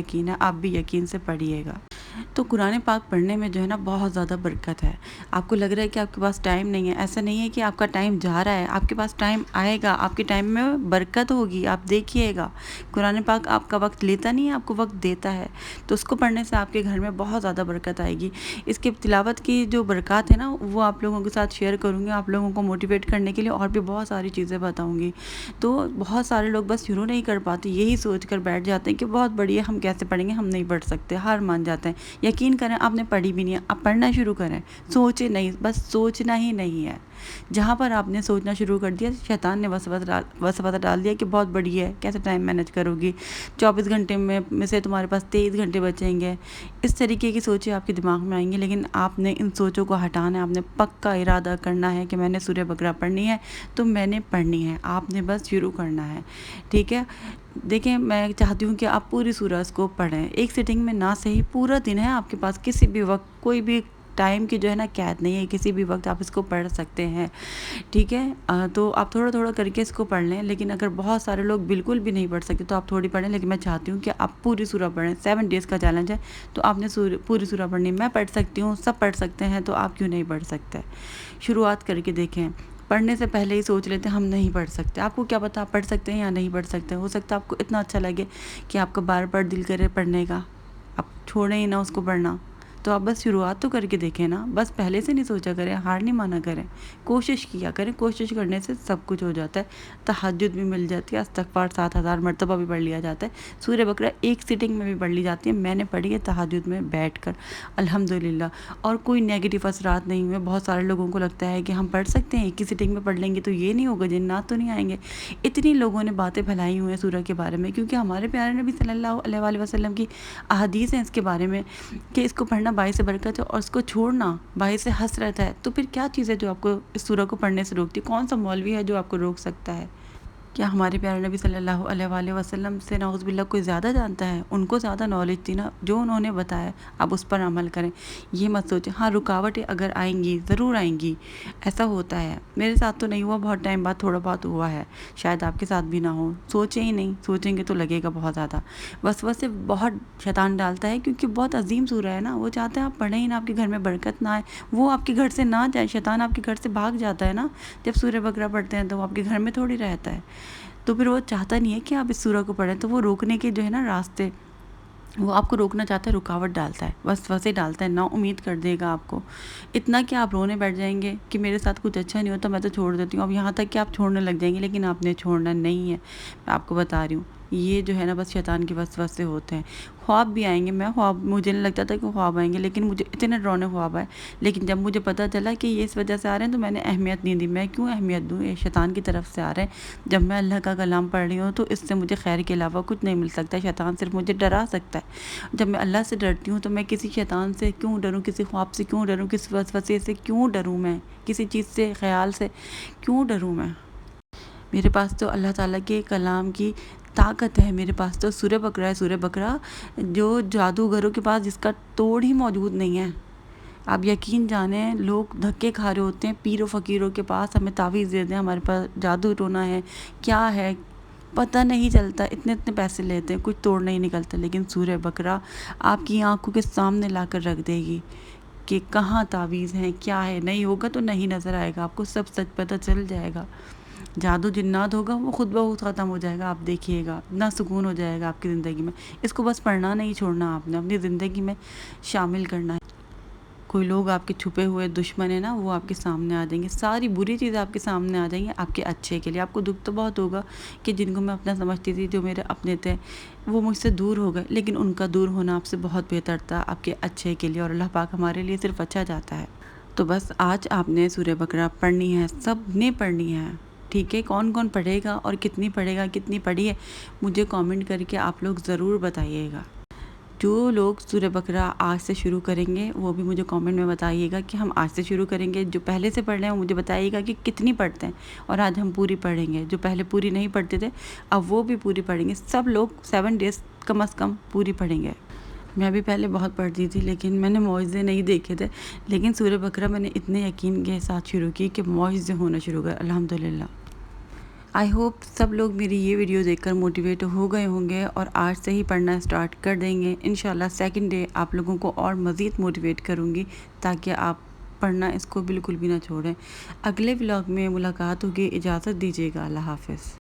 یقین ہے آپ بھی یقین سے پڑھیے گا۔ تو قرآن پاک پڑھنے میں جو ہے نا بہت زیادہ برکت ہے۔ آپ کو لگ رہا ہے کہ آپ کے پاس ٹائم نہیں ہے، ایسا نہیں ہے کہ آپ کا ٹائم جا رہا ہے، آپ کے پاس ٹائم آئے گا، آپ کے ٹائم میں برکت ہوگی، آپ دیکھیے گا۔ قرآن پاک آپ کا وقت لیتا نہیں ہے، آپ کو وقت دیتا ہے، تو اس کو پڑھنے سے آپ کے گھر میں بہت زیادہ برکت آئے گی۔ اس کی تلاوت کی جو برکات ہے نا وہ آپ لوگوں کے ساتھ شیئر کروں گی، آپ لوگوں کو موٹیویٹ کرنے کے لیے اور بھی بہت ساری چیزیں بتاؤں گی۔ تو بہت سارے لوگ بس شروع نہیں کر پاتے، یہی سوچ کر بیٹھ جاتے ہیں کہ بہت بڑھیا ہم کیسے پڑھیں گے، ہم نہیں پڑھ سکتے، ہار مان جاتے ہیں۔ یقین کریں آپ نے پڑھی بھی نہیں ہے، آپ پڑھنا شروع کریں، سوچیں نہیں، بس سوچنا ہی نہیں ہے۔ جہاں پر آپ نے سوچنا شروع کر دیا شیطان نے وسوسہ ڈال دیا کہ بہت بڑی ہے، کیسے ٹائم مینیج کرو گی، 24 گھنٹے میں سے تمہارے پاس 23 گھنٹے بچیں گے، اس طریقے کی سوچیں آپ کے دماغ میں آئیں گی۔ لیکن آپ نے ان سوچوں کو ہٹانا ہے، آپ نے پکا ارادہ کرنا ہے کہ میں نے سورہ بقرہ پڑھنی ہے تو میں نے پڑھنی ہے، آپ نے بس شروع کرنا ہے، ٹھیک ہے۔ دیکھیں میں چاہتی ہوں کہ آپ پوری سورہ اس کو پڑھیں، ایک سٹنگ میں نہ صحیح، پورا دن ہے آپ کے پاس، کسی بھی وقت، کوئی بھی ٹائم کی جو ہے نا قید نہیں ہے، کسی بھی وقت آپ اس کو پڑھ سکتے ہیں، ٹھیک ہے۔ تو آپ تھوڑا تھوڑا کر کے اس کو پڑھ لیں، لیکن اگر بہت سارے لوگ بالکل بھی نہیں پڑھ سکتے تو آپ تھوڑی پڑھیں، لیکن میں چاہتی ہوں کہ آپ پوری سورہ پڑھیں، 7 ڈیز کا چیلنج ہے تو آپ نے پوری سورہ پڑھنی، میں پڑھ سکتی ہوں، سب پڑھ سکتے ہیں، تو آپ کیوں نہیں پڑھ سکتے؟ شروعات کر کے دیکھیں، پڑھنے سے پہلے ہی سوچ لیتے ہیں ہم نہیں پڑھ سکتے، آپ کو کیا پتہ آپ پڑھ سکتے ہیں یا نہیں پڑھ سکتے، ہو سکتا ہے آپ کو اتنا اچھا لگے کہ آپ کا بار بار دل کرے پڑھنے کا، آپ چھوڑیں ہی نہ اس کو پڑھنا، تو آپ بس شروعات تو کر کے دیکھیں نا، بس پہلے سے نہیں سوچا کریں، ہار نہیں مانا کریں، کوشش کیا کریں، کوشش کرنے سے سب کچھ ہو جاتا ہے، تہجد بھی مل جاتی ہے، استغفار 7000 مرتبہ بھی پڑھ لیا جاتا ہے، سورہ بقرہ ایک سٹنگ میں بھی پڑھ لی جاتی ہے، میں نے پڑھی ہے تہجد میں بیٹھ کر الحمدللہ، اور کوئی نیگیٹو اثرات نہیں ہوئے۔ بہت سارے لوگوں کو لگتا ہے کہ ہم پڑھ سکتے ہیں ایک ہی سٹنگ میں پڑھ لیں گے تو یہ نہیں ہوگا، جنات تو نہیں آئیں گے، اتنی لوگوں نے باتیں پھیلائی ہوئی ہیں سورہ کے بارے میں، کیونکہ ہمارے پیارے نبی صلی اللہ علیہ وآلہ وسلم کی احادیث ہیں اس کے بارے میں کہ اس کو پڑھنا باعث برکت ہے اور اس کو چھوڑنا باعث حسرت ہے، تو پھر کیا چیز ہے جو آپ کو اس سورہ کو پڑھنے سے روکتی ہے؟ کون سا مولوی ہے جو آپ کو روک سکتا ہے؟ کیا ہمارے پیارے نبی صلی اللہ علیہ وآلہ وسلم سے نعوذ باللہ کوئی زیادہ جانتا ہے؟ ان کو زیادہ نالج تھی نا، جو انہوں نے بتایا آپ اس پر عمل کریں، یہ مت سوچیں۔ ہاں رکاوٹیں اگر آئیں گی ضرور آئیں گی، ایسا ہوتا ہے، میرے ساتھ تو نہیں ہوا، بہت ٹائم بعد تھوڑا بہت ہوا ہے، شاید آپ کے ساتھ بھی نہ ہو، سوچیں ہی نہیں، سوچیں گے تو لگے گا بہت زیادہ، وسوسے بہت شیطان ڈالتا ہے کیونکہ بہت عظیم سورہ ہے نا، وہ چاہتا ہے آپ پڑھیں ہی نہ، آپ کے گھر میں برکت نہ آئے، وہ آپ کے گھر سے نہ جائے، شیطان آپ کے گھر سے بھاگ جاتا ہے نا، جب سورہ بقرہ پڑھتے ہیں تو وہ آپ کے گھر میں تھوڑی رہتا ہے، تو پھر وہ چاہتا نہیں ہے کہ آپ اس سورہ کو پڑھیں، تو وہ روکنے کے جو ہے نا راستے، وہ آپ کو روکنا چاہتا ہے، رکاوٹ ڈالتا ہے، وسوسے ڈالتا ہے، نا امید کر دے گا آپ کو، اتنا کہ آپ رونے بیٹھ جائیں گے کہ میرے ساتھ کچھ اچھا نہیں ہوتا میں تو چھوڑ دیتی ہوں، اب یہاں تک کہ آپ چھوڑنے لگ جائیں گے، لیکن آپ نے چھوڑنا نہیں ہے، میں آپ کو بتا رہی ہوں، یہ جو ہے نا بس شیطان کے وسوسے ہوتے ہیں۔ خواب بھی آئیں گے، مجھے نہیں لگتا تھا کہ خواب آئیں گے، لیکن مجھے اتنے ڈراؤنے خواب آئے، لیکن جب مجھے پتہ چلا کہ یہ اس وجہ سے آ رہے ہیں تو میں نے اہمیت نہیں دی، میں کیوں اہمیت دوں، یہ شیطان کی طرف سے آ رہے ہیں، جب میں اللہ کا کلام پڑھ رہی ہوں تو اس سے مجھے خیر کے علاوہ کچھ نہیں مل سکتا، شیطان صرف مجھے ڈرا سکتا ہے، جب میں اللہ سے ڈرتی ہوں تو میں کسی شیطان سے کیوں ڈروں، کسی خواب سے کیوں ڈروں، کسی وسوسے سے کیوں ڈروں، میں کسی چیز سے، خیال سے کیوں ڈروں میں؟ میرے پاس تو اللہ تعالیٰ کے کلام کی طاقت ہے، میرے پاس تو سورہ بقرہ ہے، سورہ بقرہ جو جادوگروں کے پاس جس کا توڑ ہی موجود نہیں ہے، آپ یقین جانیں لوگ دھکے کھا رہے ہوتے ہیں پیر و فقیروں کے پاس، ہمیں تعویذ دے دیں، ہمارے پاس جادو ٹونا ہے، کیا ہے پتہ نہیں چلتا، اتنے اتنے پیسے لیتے ہیں، کچھ توڑ نہیں نکلتا، لیکن سورہ بقرہ آپ کی آنکھوں کے سامنے لا کر رکھ دے گی کہ کہاں تعویذ ہیں، کیا ہے، نہیں ہوگا تو نہیں نظر آئے گا، آپ کو سب سچ پتہ چل جائے گا، جادو جنات ہوگا وہ خود بخود ختم ہو جائے گا، آپ دیکھیے گا، اتنا سکون ہو جائے گا آپ کی زندگی میں، اس کو بس پڑھنا نہیں چھوڑنا، آپ نے اپنی زندگی میں شامل کرنا ہے۔ کوئی لوگ آپ کے چھپے ہوئے دشمن ہیں نا، وہ آپ کے سامنے آ جائیں گے، ساری بری چیزیں آپ کے سامنے آ جائیں گی آپ کے اچھے کے لیے، آپ کو دکھ تو بہت ہوگا کہ جن کو میں اپنا سمجھتی تھی، جو میرے اپنے تھے، وہ مجھ سے دور ہو گئے، لیکن ان کا دور ہونا آپ سے بہت بہتر تھا آپ کے اچھے کے لیے، اور اللہ پاک ہمارے لیے صرف اچھا چاہتا ہے۔ تو بس آج آپ نے سورہ بقرہ پڑھنی ہے، سب نے پڑھنی ہے، ٹھیک ہے، کون کون پڑھے گا اور کتنی پڑھے گا، کتنی پڑھی ہے، مجھے کامنٹ کر کے آپ لوگ ضرور بتائیے گا۔ جو لوگ سورہ بقرہ آج سے شروع کریں گے وہ بھی مجھے کامنٹ میں بتائیے گا کہ ہم آج سے شروع کریں گے، جو پہلے سے پڑھ رہے ہیں وہ مجھے بتائیے گا کہ کتنی پڑھتے ہیں، اور آج ہم پوری پڑھیں گے، جو پہلے پوری نہیں پڑھتے تھے اب وہ بھی پوری پڑھیں گے، سب لوگ 7 ڈیز کم از کم پوری پڑھیں گے۔ میں بھی پہلے بہت پڑھتی تھی لیکن میں نے معجزے نہیں دیکھے تھے، لیکن سورہ بقرہ میں نے اتنے یقین کے ساتھ شروع کی کہ معجزے ہونا شروع ہوئے الحمدللہ۔ آئی ہوپ سب لوگ میری یہ ویڈیو دیکھ کر موٹیویٹ ہو گئے ہوں گے اور آج سے ہی پڑھنا اسٹارٹ کر دیں گے انشاءاللہ۔ سیکنڈ ڈے آپ لوگوں کو اور مزید موٹیویٹ کروں گی تاکہ آپ پڑھنا اس کو بالکل بھی نہ چھوڑیں۔ اگلے ولاگ میں ملاقات ہوگی، اجازت دیجیے گا، اللہ حافظ۔